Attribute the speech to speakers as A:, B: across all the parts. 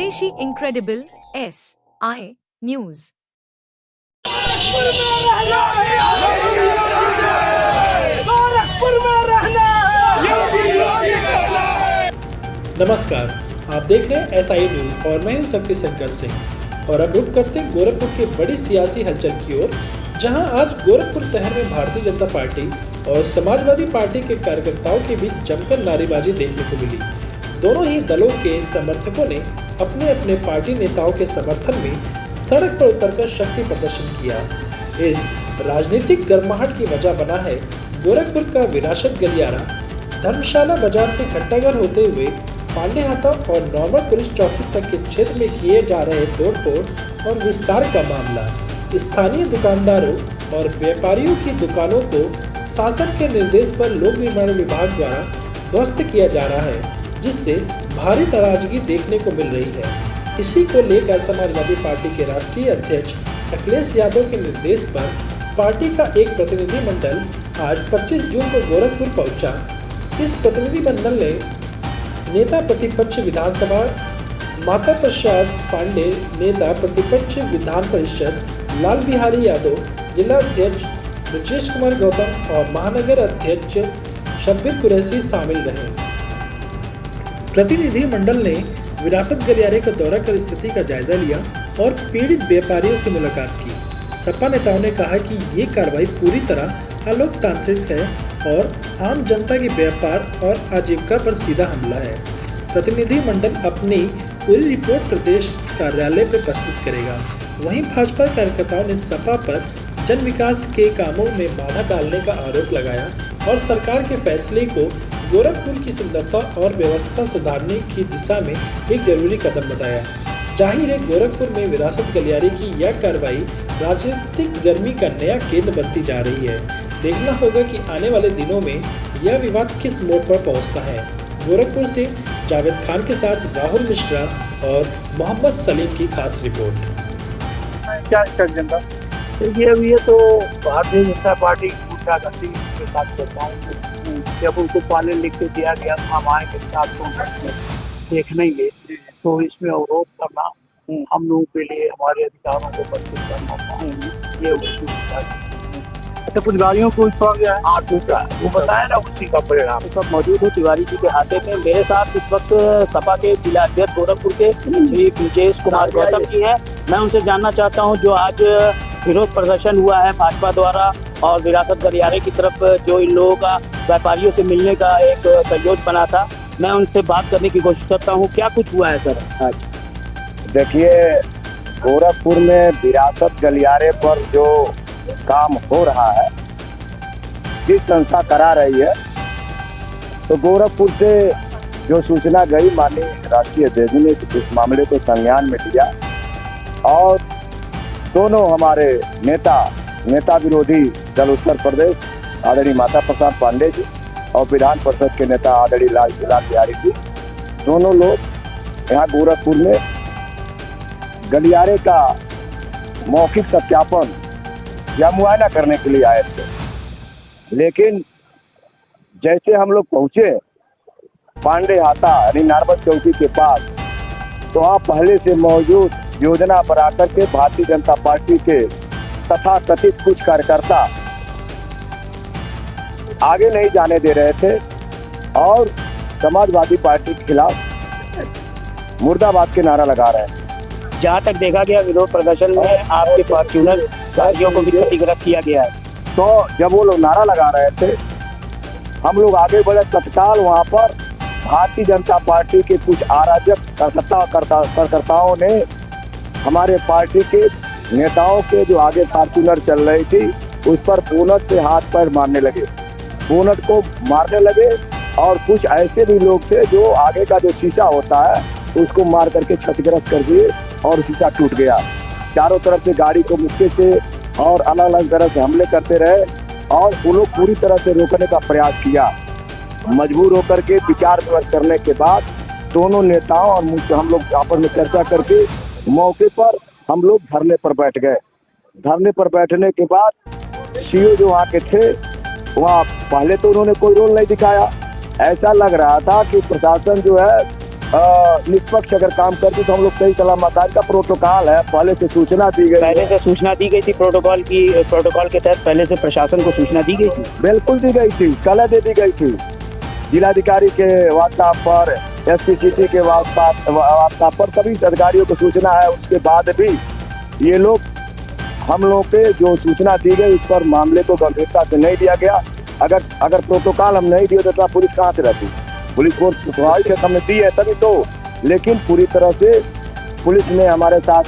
A: स्वदेशी incredible SI news.
B: नमस्कार, आप देख रहे हैं SI न्यूज और मैं हूं शक्ति शंकर सिंह। और अब रुक करते हैं गोरखपुर की बड़ी सियासी हलचल की ओर, जहां आज गोरखपुर शहर में भारतीय जनता पार्टी और समाजवादी पार्टी के कार्यकर्ताओं के बीच जमकर नारेबाजी देखने को मिली। दोनों ही दलों के समर्थकों ने अपने अपने पार्टी नेताओं के समर्थन में सड़क पर उतरकर शक्ति प्रदर्शन किया। इस राजनीतिक गर्माहट की वजह बना है गोरखपुर का विरासत गलियारा, धर्मशाला बाजार से घंटाघर होते हुए पांडेहाता और नॉर्मल पुलिस चौकी तक के क्षेत्र में किए जा रहे तोड़फोड़ और विस्तार का मामला। स्थानीय दुकानदारों और व्यापारियों की दुकानों को शासन के निर्देश पर लोक निर्माण विभाग द्वारा ध्वस्त किया जा रहा है, जिससे भारी नाराजगी देखने को मिल रही है। इसी को लेकर समाजवादी पार्टी के राष्ट्रीय अध्यक्ष अखिलेश यादव के निर्देश पर पार्टी का एक प्रतिनिधि मंडल आज 25 जून को गोरखपुर पहुंचा। इस प्रतिनिधि मंडल ने नेता प्रतिपक्ष विधानसभा माता प्रसाद पांडे, नेता प्रतिपक्ष विधान परिषद लाल बिहारी यादव, जिला अध्यक्ष ब्रजेश कुमार गौतम और महानगर अध्यक्ष शब्बीर कुरैशी शामिल रहे। प्रतिनिधि मंडल ने विरासत गलियारे का दौरा कर स्थिति का जायजा लिया और पीड़ित व्यापारियों से मुलाकात की। सपा नेताओं ने कहा कि ये कार्रवाई पूरी तरह अलोकतांत्रिक है और आम जनता के व्यापार और आजीविका पर सीधा हमला है। प्रतिनिधि मंडल अपनी पूरी रिपोर्ट प्रदेश कार्यालय पर प्रस्तुत करेगा। वहीं भाजपा कार्यकर्ताओं ने सपा पर जन विकास के कामों में बाधा डालने का आरोप लगाया और सरकार के फैसले को गोरखपुर की सुंदरता और व्यवस्था सुधारने की दिशा में एक जरूरी कदम बताया। जाहिर है, गोरखपुर में विरासत गलियारे की यह कार्रवाई राजनीतिक गर्मी का नया केंद्र बनती जा रही है। देखना होगा कि आने वाले दिनों में यह विवाद किस मोड़ पर पहुंचता है। गोरखपुर से जावेद खान के साथ राहुल मिश्रा और मोहम्मद सलीम की खास रिपोर्ट।
C: क्या एजेंडा देखिए, अभी ये तो भारतीय जनता पार्टी गुंडागर्दी के साथ चलता है। जब उनको पहले लिख के दिया गया तो हम आएंगे साथ तो देख नहीं गए, तो इसमें अवरोध करना हम लोगों के लिए हमारे अधिकारों को प्रस्तुत करना ये अच्छा। कुछ गाड़ियों को छोड़ गया है, टूटा, वो बताया ना, उसी का परिणाम।
D: सब मौजूद हो तिवारी जी के हाथे में। मेरे साथ इस वक्त सपा के जिला अध्यक्ष गोरखपुर के श्री ब्रजेश कुमार गौतम जी हैं। मैं उनसे जानना चाहता हूं, जो आज विरोध प्रदर्शन हुआ है भाजपा द्वारा और विरासत गलियारे की तरफ जो इन लोगों का व्यापारियों से मिलने का एक सहयोग बना था, मैं उनसे बात करने की कोशिश करता हूँ। क्या कुछ हुआ है सर आज?
C: देखिए, गोरखपुर में विरासत गलियारे पर जो काम हो रहा है, जिस संस्था करा रही है, तो गोरखपुर से जो सूचना गई, माननीय राष्ट्रीय अध्यक्ष ने इस मामले को संज्ञान में लिया और दोनों हमारे नेता विरोधी दल उत्तर प्रदेश आदरणीय माता प्रसाद पांडे जी और विधान परिषद के नेता आदरणीय लाल बिहारी जी, दोनों लोग यहाँ गोरखपुर में गलियारे का मौखिक सत्यापन या मुआयना करने के लिए आए थे। लेकिन जैसे हम लोग पहुंचे पांडेहाता यानी नॉर्मल चौकी के पास, तो वहाँ पहले से मौजूद योजना बना करके भारतीय जनता पार्टी के तथा कथित कुछ कार्यकर्ता आगे नहीं जाने दे रहे थे और समाजवादी पार्टी के खिलाफ मुर्दाबाद के नारा लगा रहे हैं।
D: जहाँ तक देखा गया, विरोध प्रदर्शन में आपके फॉर्च्यूनर गाड़ियों को भी क्षतिग्रस्त किया गया है।
C: तो जब वो लोग नारा लगा रहे थे, हम लोग आगे बढ़े। तत्काल वहाँ पर भारतीय जनता पार्टी के कुछ अराजक कार्यकर्ताओं ने हमारे पार्टी के नेताओं के जो आगे फॉर्च्यूनर चल रही थी, उस पर बोनट से हाथ पैर मारने लगे, बोनट को मारने लगे। और कुछ ऐसे भी लोग थे जो आगे का जो शीशा होता है उसको मार करके क्षतिग्रस्त कर दिए और शीशा टूट गया। चारों तरफ से गाड़ी को मुक्के से और अलग अलग तरह से हमले करते रहे और वो लोग पूरी तरह से रोकने का प्रयास किया। मजबूर होकर के विचार विमर्श करने के बाद दोनों नेताओं और हम लोग आपस में चर्चा करके मौके पर हम लोग धरने पर बैठ गए। धरने पर बैठने के बाद सीओ जो वहाँ के थे, वहाँ पहले तो उन्होंने कोई रोल नहीं दिखाया। ऐसा लग रहा था कि प्रशासन जो है निष्पक्ष अगर काम करती तो हम लोग सही सलामत। का प्रोटोकॉल है, पहले से सूचना दी गई,
D: पहले से सूचना दी गई थी, प्रोटोकॉल के तहत पहले से प्रशासन को सूचना दी गई थी।
C: बिल्कुल दी गई थी, कल दे दी गई थी। जिलाधिकारी के व्हाट्सएप पर, एसपीसीटी के व्हाट्सएप पर सभी अधिकारियों को सूचना है। उसके बाद भी ये लोग हम लोग पे जो सूचना दी गई उस पर मामले को गंभीरता से नहीं दिया गया। अगर प्रोटोकॉल हम नहीं दिए तो पुलिस कहाँ से रहती? पुलिस को स्वाभाविक है हमने दी है तभी तो, लेकिन पूरी तरह से पुलिस ने हमारे साथ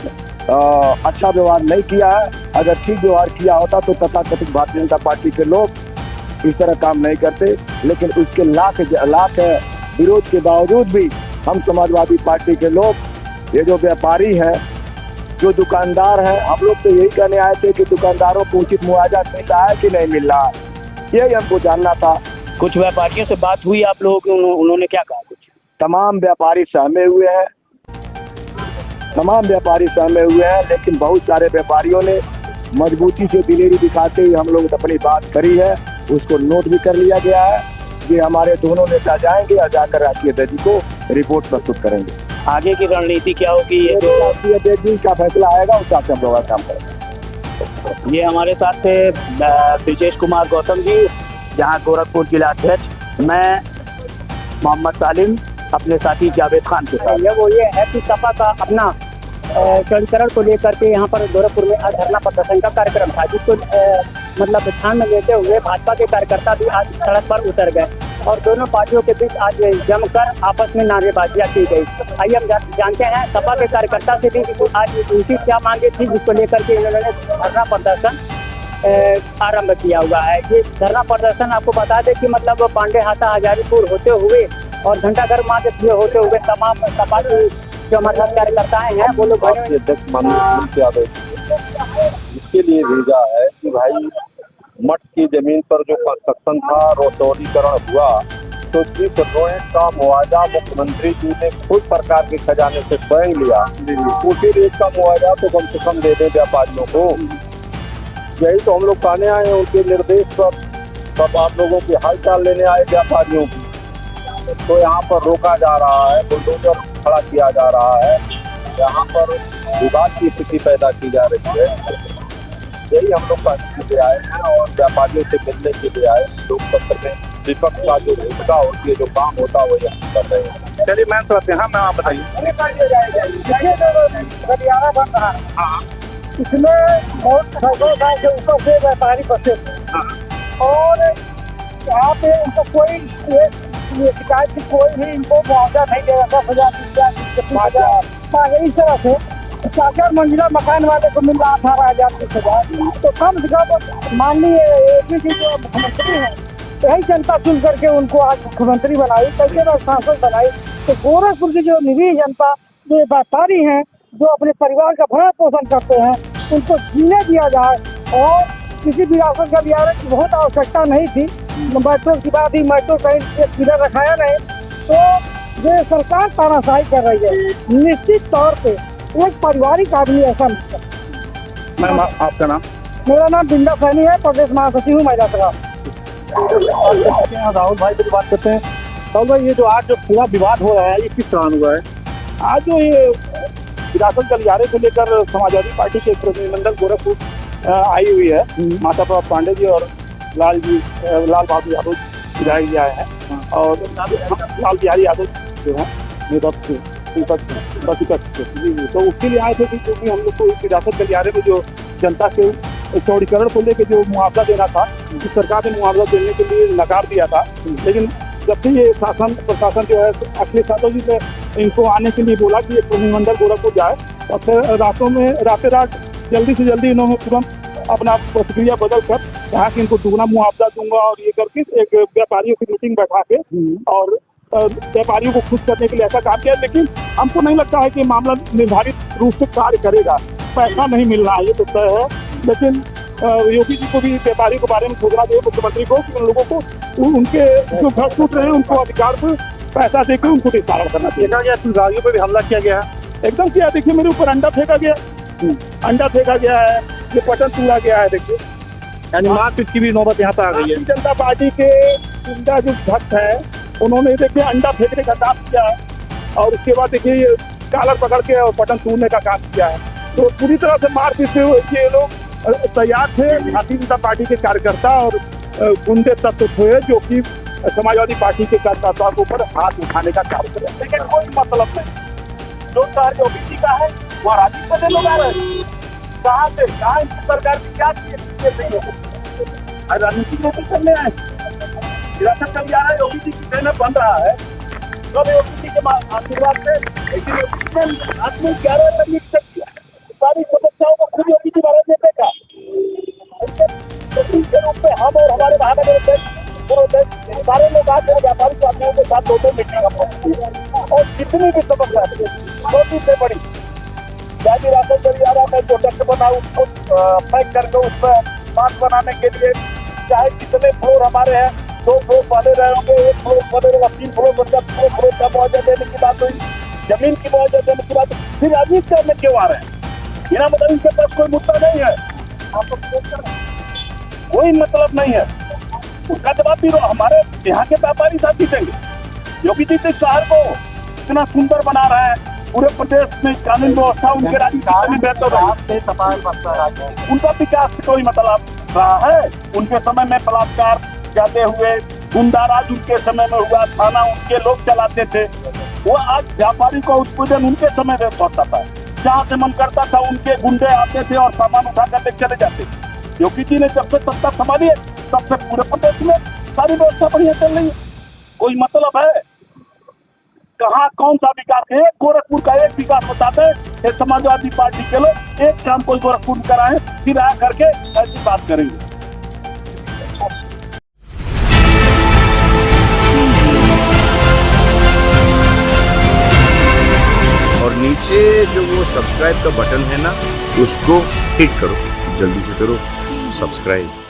C: अच्छा व्यवहार नहीं किया है। अगर ठीक व्यवहार किया होता तो तथाकथित भारतीय जनता पार्टी के लोग इस तरह काम नहीं करते। लेकिन उसके लाख विरोध के बावजूद भी हम समाजवादी पार्टी के लोग, ये जो व्यापारी हैं, जो दुकानदार हैं, हम लोग तो यही कहने आए थे कि दुकानदारों को उचित मुआवजा मिल रहा है कि नहीं मिल रहा है, यही हमको जानना था।
D: कुछ व्यापारियों से बात हुई आप लोगों की, उन्होंने क्या कहा? कुछ
C: तमाम व्यापारी सहमे हुए हैं, लेकिन बहुत सारे व्यापारियों ने मजबूती से दिलेरी दिखाते ही हम लोग अपनी बात करी है। उसको नोट भी कर लिया गया है। ये हमारे दोनों नेता जाएंगे और जाकर राष्ट्रीय अध्यक्ष को रिपोर्ट प्रस्तुत करेंगे।
D: आगे की रणनीति क्या होगी? ये जो
C: राष्ट्रीय अध्यक्ष का फैसला आएगा उस हिसाब से हम लोग काम करेंगे।
D: ये हमारे साथ थे ब्रिजेश कुमार गौतम जी, जहाँ गोरखपुर जिला अध्यक्ष, मैं मोहम्मद सालिम, अपने साथी जावेद खान के साथ।
E: ये है कि सपा का अपना चौड़ीकरण को लेकर के यहाँ पर गोरखपुर में आज धरना प्रदर्शन का कार्यक्रम था, जिसको मतलब ध्यान में लेते हुए भाजपा के कार्यकर्ता भी आज सड़क पर उतर गए और दोनों पार्टियों के बीच आज जमकर आपस में नारेबाजियां की गई। आइए हम जानते हैं सपा के कार्यकर्ता से भी आज उनकी क्या मांगे थी, जिसको लेकर के इन्होंने धरना प्रदर्शन आरंभ किया हुआ है। ये धरना प्रदर्शन आपको बता दें कि मतलब पांडे हाथा हजारीपुर होते हुए और घंटाघर मार्ग होते हुए तमाम सपा के जो हमारे कार्यकर्ताएं हैं वो लोग
C: इसके लिए भेजा है कि भाई मठ की जमीन पर जो कंस्ट्रक्शन था, रोटोरीकरण हुआ, तो जिस रोड का मुआवजा मुख्यमंत्री जी ने खुद सरकार के खजाने से स्वयं लिया, उसी रेट का मुआवजा तो कम से कम दे दें व्यापारियों को। यही तो हम लोग कहने आए हैं उनके निर्देश पर। तब आप लोगों की हालचाल लेने आए व्यापारियों की, तो यहाँ पर रोका जा रहा है, बुलडोजर खड़ा किया जा रहा है, यहाँ पर विवाद की स्थिति पैदा की जा रही है। यही हम लोग कहने के लिए आए हैं और व्यापारियों से मिलने के लिए आए। लोकतंत्र में विपक्ष का जो भूमिका होती है, जो काम होता है वो यहाँ कर रहे हैं। चलिए मैम करते हैं। हाँ मैम आप बताइए।
E: इसमें बहुत सैकड़ों गाँव के ऊपर से व्यापारी बसे थे और यहाँ पे उनको कोई शिकायत की कोई भी इनको मुआवजा नहीं दे रहा। 10,000 इस तरह से 4 मंजिला मकान वाले को मिल रहा 18,000 20,000। तो कम से कम माननीय एपी की जो मुख्यमंत्री है, यही जनता चुन करके उनको आज मुख्यमंत्री बनाई, कई बार सांसद बनाई। तो गोरखपुर की जो निरीह जनता, जो व्यापारी हैं, जो अपने परिवार का भरण पोषण करते हैं, उनको जीने दिया जाए। और किसी विरासत का बिहार की बहुत आवश्यकता नहीं थी। मेट्रो की बात ही, मेट्रो कहीं किधर रखाया नहीं, तो ये सरकार तानाशाही कर रही है। निश्चित तौर पे एक पारिवारिक आदमी ऐसा नहीं।
C: मैम आपका नाम?
E: मेरा नाम बिंदा सैनी है, प्रदेश महासचिव हूँ महिला सभा।
C: राहुल भाई से बात करते हैं। राहुल भाई, ये जो आज जो पूरा विवाद हो रहा है ये किस तरह हुआ है?
F: आज जो ये विरासत गलियारे को लेकर समाजवादी पार्टी के प्रतिनिधिमंडल गोरखपुर आई हुई है, माता प्रसाद पांडे जी और लाल बहादुर यादव विधायक जी आए हैं और लाल बिहारी यादव जो है तो उसके लिए आए थे कि क्योंकि हम लोग को विरासत गलियारे में जो जनता के चौड़ीकरण को लेकर जो मुआवजा देना था, इस सरकार ने मुआवजा देने के लिए नकार दिया था। लेकिन जब से ये प्रशासन जो है अखिलेश यादव जी ने इनको आने के लिए बोला कि ये प्रतिनिधिमंडल गोरखपुर जाए, और फिर रात जल्दी से जल्दी इन्होंने तुरंत अपना प्रतिक्रिया बदल कर कहा कि इनको दुगना मुआवजा दूंगा और ये करके एक व्यापारियों की मीटिंग बैठा के और व्यापारियों को खुश करने के लिए ऐसा काम किया। लेकिन हमको नहीं लगता है कि मामला निर्धारित रूप से कार्य करेगा। पैसा नहीं मिल रहा है ये तो तय है, लेकिन योगी जी को भी व्यापारी के बारे में सोचना चाहिए, मुख्यमंत्री को, कि उन लोगों को उनके जो घर टूट रहे हैं उनको अधिकार पर पैसा देकर उनको निस्तारण करना चाहिए।
C: गाड़ियों पर भी हमला किया गया है,
F: एकदम किया। देखिए मेरे ऊपर अंडा फेंका गया है, ये बटन टूटा गया है। देखिए
C: यानी मारपीट की भी नौबत यहाँ पर आ गई है।
F: जनता पार्टी के जो भक्त है उन्होंने देखिए अंडा फेंकने का काम किया है और उसके बाद देखिए ये कॉलर पकड़ के और बटन तोड़ने का काम किया है। तो पूरी तरह से मारपीट से ये लोग तैयार थे। भारतीय जनता पार्टी के कार्यकर्ता और गुंडे तत्व थे जो कि समाजवादी पार्टी के कार्यकर्ताओं के ऊपर हाथ उठाने का काम कर रहे हैं, लेकिन कोई मतलब नहीं। जो शहर ओबीसी का है वहाँ राजनीति के लोग आ रहे हैं। कहाँ से कहाँ इनकी सरकार की क्या राजनीति में करने आए, विरासत चल जा रहा है, ओबीसी की कहना बन रहा है। तो ओबीसी के आशीर्वाद से लेकिन ओबीसी में आदमी 11 तक सारी समस्याओं को खुद ओबीसी भारत ने देखा। के रूप में हम और हमारे महानगर सारे लोग आज व्यापारी साथियों के साथ दो मीटिंग और जितनी भी समस्या छोटी से बड़ी चाहे राशन गलियारा में जो डक्ट बना उसको पैक करके उसमें मास्क बनाने के लिए चाहे कितने फ्लोर हमारे हैं, 2 फ्लोर बने रहे होंगे, 1 फ्लोर बने रहेगा, 3 फ्लोर बनकर 2 फ्लोर का मुआवजा देने की बात हुई, जमीन की मुआवजा देने की बात, फिर राजनीति करने क्यों आ रहे हैं? बिना मतलब इनके पास कोई मुद्दा नहीं है, कोई मतलब नहीं है। उसका जवाब भी हमारे यहाँ के व्यापारी साथी देंगे जो कि जिस शहर को इतना सुंदर बना रहे हैं, पूरे प्रदेश में कानून व्यवस्था उनके राज्य में बेहतर है, उनका विकास से कोई मतलब रहा है? उनके समय में बलात्कार जाते हुए गुंडाराज उनके समय में हुआ, थाना उनके लोग चलाते थे, वो आज व्यापारी को उत्पीड़न उनके समय में होता था, जहाँ से मन करता था उनके गुंडे आते थे और सामान उठा कर चले जाते। योगी जी ने जब से सत्ता संभाली है तब से पूरे प्रदेश में सारी व्यवस्था बढ़िया चल रही है। कोई मतलब है? कहाँ कौन सा विकास है? गोरखपुर का एक विकास बताते हैं समाजवादी पार्टी के लोग, एक काम कोई गोरखपुर कराए फिर आ करके ऐसी बात करेंगे।
G: और नीचे जो वो सब्सक्राइब का बटन है ना, उसको हिट करो, जल्दी से करो सब्सक्राइब।